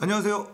안녕하세요,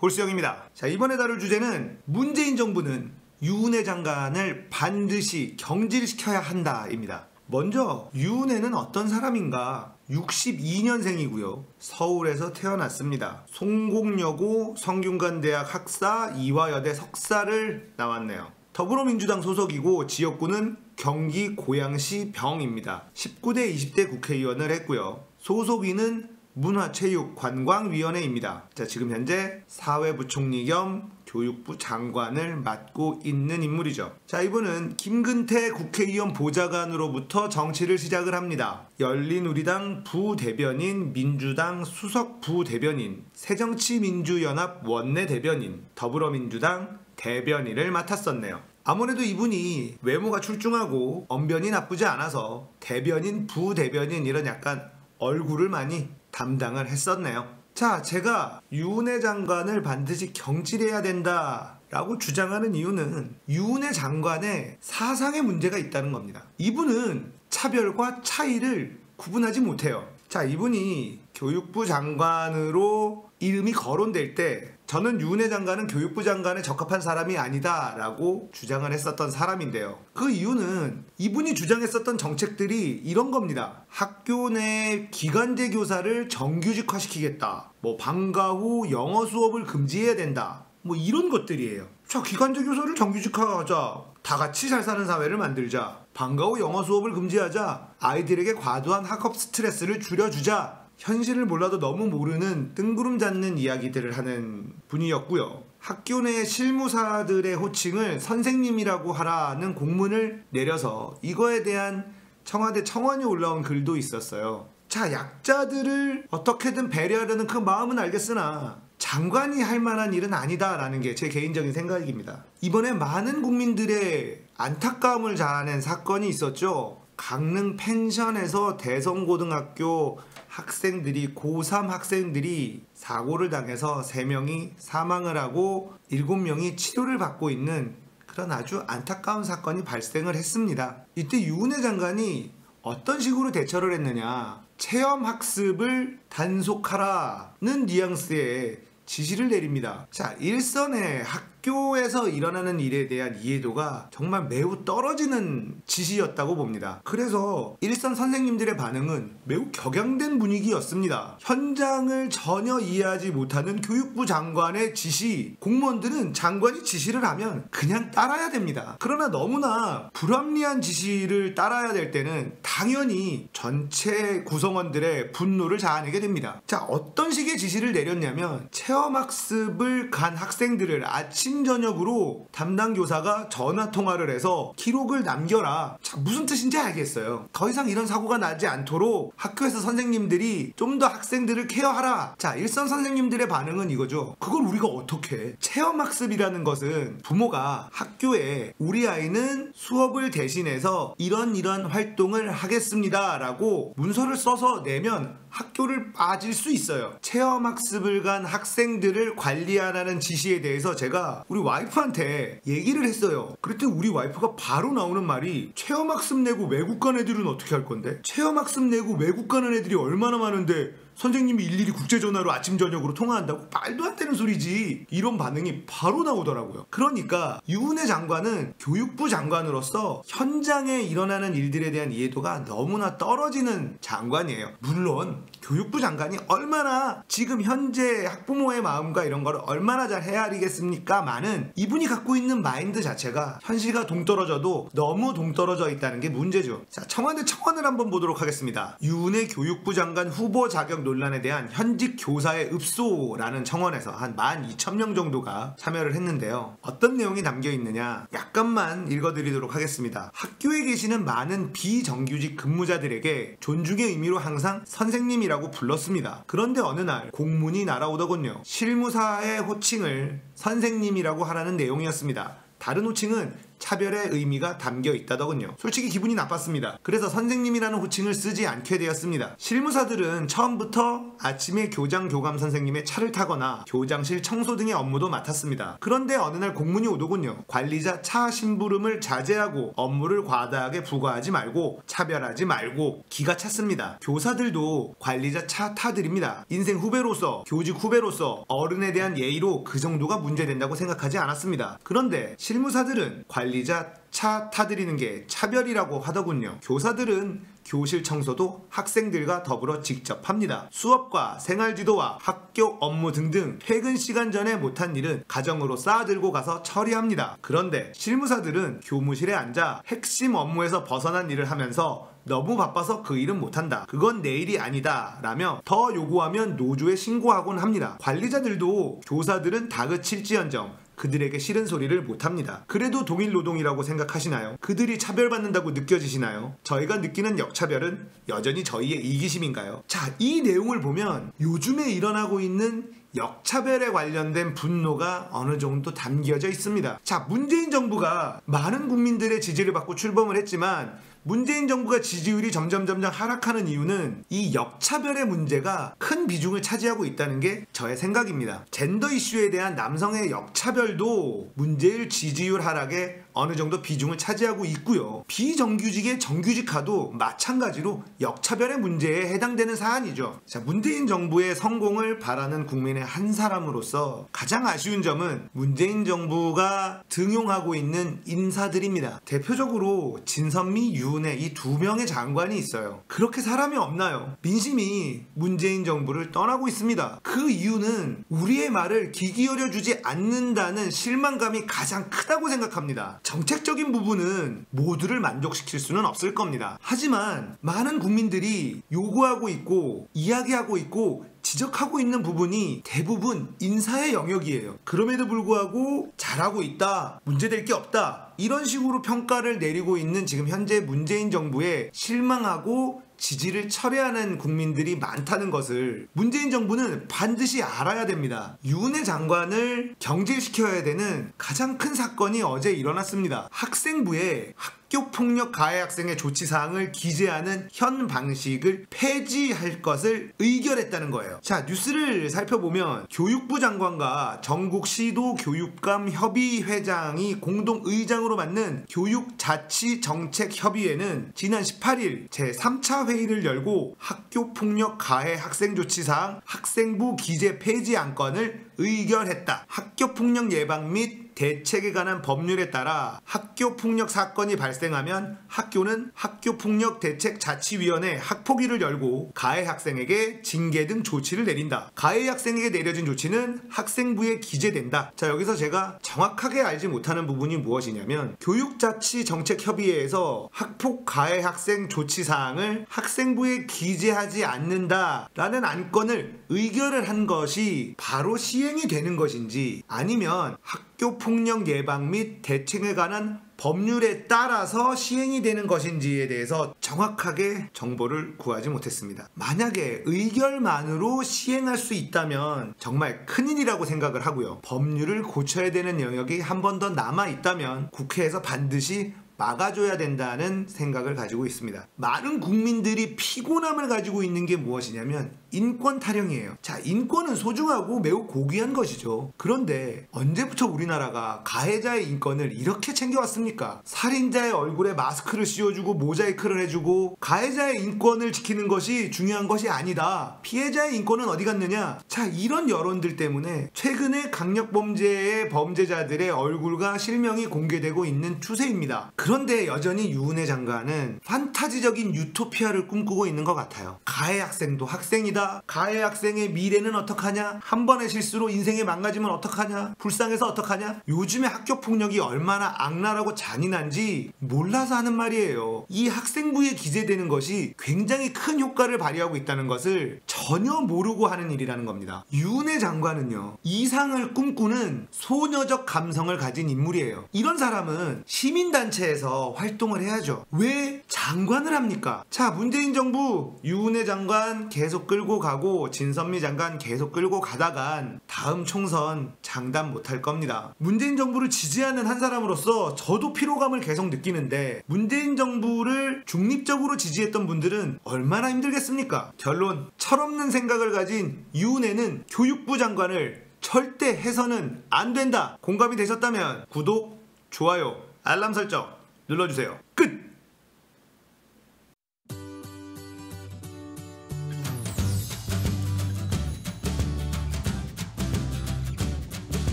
홀수영입니다. 자, 이번에 다룰 주제는 문재인 정부는 유은혜 장관을 반드시 경질시켜야 한다입니다. 먼저 유은혜는 어떤 사람인가? 62년생이고요. 서울에서 태어났습니다. 성공여고 성균관대학 학사, 이화여대 석사를 나왔네요. 더불어민주당 소속이고 지역구는 경기 고양시 병입니다. 19대 20대 국회의원을 했고요. 소속위는 문화체육관광위원회입니다. 자, 지금 현재 사회부총리 겸 교육부 장관을 맡고 있는 인물이죠. 자, 이분은 김근태 국회의원 보좌관으로부터 정치를 시작을 합니다. 열린우리당 부대변인, 민주당 수석 부대변인, 새정치민주연합 원내대변인, 더불어민주당 대변인을 맡았었네요. 아무래도 이분이 외모가 출중하고 언변이 나쁘지 않아서 대변인, 부대변인 이런 약간 얼굴을 많이 담당을 했었네요. 자, 제가 유은혜 장관을 반드시 경질해야 된다라고 주장하는 이유는 유은혜 장관의 사상에 문제가 있다는 겁니다. 이분은 차별과 차이를 구분하지 못해요. 자, 이분이 교육부 장관으로 이름이 거론될 때 저는 유은혜 장관은 교육부 장관에 적합한 사람이 아니다 라고 주장을 했었던 사람인데요. 그 이유는 이분이 주장했었던 정책들이 이런 겁니다. 학교 내 기간제 교사를 정규직화시키겠다, 방과 후 영어 수업을 금지해야 된다, 이런 것들이에요. 자, 기간제 교사를 정규직화하자, 다 같이 잘 사는 사회를 만들자, 방과 후 영어 수업을 금지하자, 아이들에게 과도한 학업 스트레스를 줄여주자, 현실을 몰라도 너무 모르는 뜬구름 잡는 이야기들을 하는 분이었고요. 학교 내 실무사들의 호칭을 선생님이라고 하라는 공문을 내려서 이거에 대한 청와대 청원이 올라온 글도 있었어요. 자, 약자들을 어떻게든 배려하려는 그 마음은 알겠으나 장관이 할 만한 일은 아니다라는 게 제 개인적인 생각입니다. 이번에 많은 국민들의 안타까움을 자아낸 사건이 있었죠. 강릉 펜션에서 대성고등학교 학생들이, 고3 학생들이 사고를 당해서 3명이 사망을 하고 7명이 치료를 받고 있는 그런 아주 안타까운 사건이 발생을 했습니다. 이때 유은혜 장관이 어떤 식으로 대처를 했느냐, 체험학습을 단속하라는 뉘앙스의 지시를 내립니다. 자, 일선의 학교에서 일어나는 일에 대한 이해도가 정말 매우 떨어지는 지시였다고 봅니다. 그래서 일선 선생님들의 반응은 매우 격양된 분위기였습니다. 현장을 전혀 이해하지 못하는 교육부 장관의 지시, 공무원들은 장관이 지시를 하면 그냥 따라야 됩니다. 그러나 너무나 불합리한 지시를 따라야 될 때는 당연히 전체 구성원들의 분노를 자아내게 됩니다. 자, 어떤 식의 지시를 내렸냐면 체험학습을 간 학생들을 아침 저녁으로 담당 교사가 전화 통화를 해서 기록을 남겨라. 자, 무슨 뜻인지 알겠어요. 더 이상 이런 사고가 나지 않도록 학교에서 선생님들이 좀 더 학생들을 케어하라. 자, 일선 선생님들의 반응은 이거죠. 그걸 우리가 어떻게 해? 체험학습이라는 것은 부모가 학교에 우리 아이는 수업을 대신해서 이런 활동을 하겠습니다 라고 문서를 써서 내면 학교를 빠질 수 있어요. 체험학습을 간 학생들을 관리하라는 지시에 대해서 제가 우리 와이프한테 얘기를 했어요. 그랬더니 우리 와이프가 바로 나오는 말이, 체험학습 내고 외국 간 애들은 어떻게 할 건데? 체험학습 내고 외국 가는 애들이 얼마나 많은데 선생님이 일일이 국제전화로 아침 저녁으로 통화한다고? 말도 안 되는 소리지. 이런 반응이 바로 나오더라고요. 그러니까 유은혜 장관은 교육부 장관으로서 현장에 일어나는 일들에 대한 이해도가 너무나 떨어지는 장관이에요. 물론 교육부 장관이 얼마나 지금 현재 학부모의 마음과 이런 걸 얼마나 잘 헤아리겠습니까마는 이분이 갖고 있는 마인드 자체가 현실과 동떨어져도 너무 동떨어져 있다는 게 문제죠. 자, 청와대 청원을 한번 보도록 하겠습니다. 유은혜 교육부 장관 후보 자격 논란에 대한 현직 교사의 읍소라는 청원에서 한 12,000명 정도가 참여를 했는데요. 어떤 내용이 담겨 있느냐, 약간만 읽어드리도록 하겠습니다. 학교에 계시는 많은 비정규직 근무자들에게 존중의 의미로 항상 선생님이라고 불렀습니다. 그런데 어느 날 공문이 날아오더군요. 실무사의 호칭을 선생님이라고 하라는 내용이었습니다. 다른 호칭은 차별의 의미가 담겨 있다더군요. 솔직히 기분이 나빴습니다. 그래서 선생님이라는 호칭을 쓰지 않게 되었습니다. 실무사들은 처음부터 아침에 교장 교감 선생님의 차를 타거나 교장실 청소 등의 업무도 맡았습니다. 그런데 어느 날 공문이 오더군요. 관리자 차 심부름을 자제하고 업무를 과다하게 부과하지 말고 차별하지 말고. 기가 찼습니다. 교사들도 관리자 차 타드립니다. 인생 후배로서, 교직 후배로서 어른에 대한 예의로 그 정도가 문제된다고 생각하지 않았습니다. 그런데 실무사들은 관리자 차 타드리는 게 차별이라고 하더군요. 교사들은 교실 청소도 학생들과 더불어 직접 합니다. 수업과 생활지도와 학교 업무 등등 퇴근 시간 전에 못한 일은 가정으로 쌓아들고 가서 처리합니다. 그런데 실무사들은 교무실에 앉아 핵심 업무에서 벗어난 일을 하면서 너무 바빠서 그 일은 못한다. 그건 내 일이 아니다. 라며 더 요구하면 노조에 신고하곤 합니다. 관리자들도 교사들은 다그칠지언정 그들에게 싫은 소리를 못합니다. 그래도 동일 노동이라고 생각하시나요? 그들이 차별받는다고 느껴지시나요? 저희가 느끼는 역차별은 여전히 저희의 이기심인가요? 자, 이 내용을 보면 요즘에 일어나고 있는 역차별에 관련된 분노가 어느 정도 담겨져 있습니다. 자, 문재인 정부가 많은 국민들의 지지를 받고 출범을 했지만 문재인 정부가 지지율이 점점 하락하는 이유는 이 역차별의 문제가 큰 비중을 차지하고 있다는 게 저의 생각입니다. 젠더 이슈에 대한 남성의 역차별도 문재인 지지율 하락에 어느 정도 비중을 차지하고 있고요. 비정규직의 정규직화도 마찬가지로 역차별의 문제에 해당되는 사안이죠. 자, 문재인 정부의 성공을 바라는 국민의 한 사람으로서 가장 아쉬운 점은 문재인 정부가 등용하고 있는 인사들입니다. 대표적으로 진선미, 유은혜 이 두 명의 장관이 있어요. 그렇게 사람이 없나요? 민심이 문재인 정부를 떠나고 있습니다. 그 이유는 우리의 말을 귀 기울여주지 않는다는 실망감이 가장 크다고 생각합니다. 정책적인 부분은 모두를 만족시킬 수는 없을 겁니다. 하지만 많은 국민들이 요구하고 있고 이야기하고 있고 지적하고 있는 부분이 대부분 인사의 영역이에요. 그럼에도 불구하고 잘하고 있다, 문제될 게 없다, 이런 식으로 평가를 내리고 있는 지금 현재 문재인 정부에 실망하고 지지를 철회하는 국민들이 많다는 것을 문재인 정부는 반드시 알아야 됩니다. 유은혜 장관을 경질시켜야 되는 가장 큰 사건이 어제 일어났습니다. 학생부에 학교폭력 가해 학생의 조치사항을 기재하는 현 방식을 폐지할 것을 의결했다는 거예요. 자, 뉴스를 살펴보면 교육부 장관과 전국시도교육감협의회장이 공동의장으로 맡는 교육자치정책협의회는 지난 18일 제3차 회의를 열고 학교폭력 가해 학생조치사항 학생부 기재 폐지 안건을 의결했다. 학교폭력 예방 및 대책에 관한 법률에 따라 학교폭력 사건이 발생하면 학교는 학교폭력대책자치위원회 학폭위를 열고 가해 학생에게 징계 등 조치를 내린다. 가해 학생에게 내려진 조치는 학생부에 기재된다. 자, 여기서 제가 정확하게 알지 못하는 부분이 무엇이냐면 교육자치정책협의회에서 학폭 가해 학생 조치사항을 학생부에 기재하지 않는다라는 안건을 의결을 한 것이 바로 시행이 되는 것인지 아니면 학교폭력 예방 및 대책에 관한 법률에 따라서 시행이 되는 것인지에 대해서 정확하게 정보를 구하지 못했습니다. 만약에 의결만으로 시행할 수 있다면 정말 큰일이라고 생각을 하고요. 법률을 고쳐야 되는 영역이 한 번 더 남아있다면 국회에서 반드시 막아줘야 된다는 생각을 가지고 있습니다. 많은 국민들이 피곤함을 가지고 있는 게 무엇이냐면 인권 타령이에요. 자, 인권은 소중하고 매우 고귀한 것이죠. 그런데 언제부터 우리나라가 가해자의 인권을 이렇게 챙겨왔습니까? 살인자의 얼굴에 마스크를 씌워주고 모자이크를 해주고 가해자의 인권을 지키는 것이 중요한 것이 아니다. 피해자의 인권은 어디 갔느냐? 자, 이런 여론들 때문에 최근에 강력범죄의 범죄자들의 얼굴과 실명이 공개되고 있는 추세입니다. 그런데 여전히 유은혜 장관은 판타지적인 유토피아를 꿈꾸고 있는 것 같아요. 가해 학생도 학생이다. 가해 학생의 미래는 어떡하냐? 한 번의 실수로 인생이 망가지면 어떡하냐? 불쌍해서 어떡하냐? 요즘에 학교폭력이 얼마나 악랄하고 잔인한지 몰라서 하는 말이에요. 이 학생부에 기재되는 것이 굉장히 큰 효과를 발휘하고 있다는 것을 전혀 모르고 하는 일이라는 겁니다. 유은혜 장관은요, 이상을 꿈꾸는 소녀적 감성을 가진 인물이에요. 이런 사람은 시민단체에서 활동을 해야죠. 왜 장관을 합니까? 자, 문재인 정부 유은혜 장관 계속 끌고 끌고 가고 진선미 장관 계속 끌고 가다간 다음 총선 장담 못할 겁니다. 문재인 정부를 지지하는 한 사람으로서 저도 피로감을 계속 느끼는데 문재인 정부를 중립적으로 지지했던 분들은 얼마나 힘들겠습니까? 결론, 철없는 생각을 가진 유은혜는 교육부 장관을 절대 해서는 안 된다. 공감이 되셨다면 구독, 좋아요, 알람 설정 눌러주세요. 끝!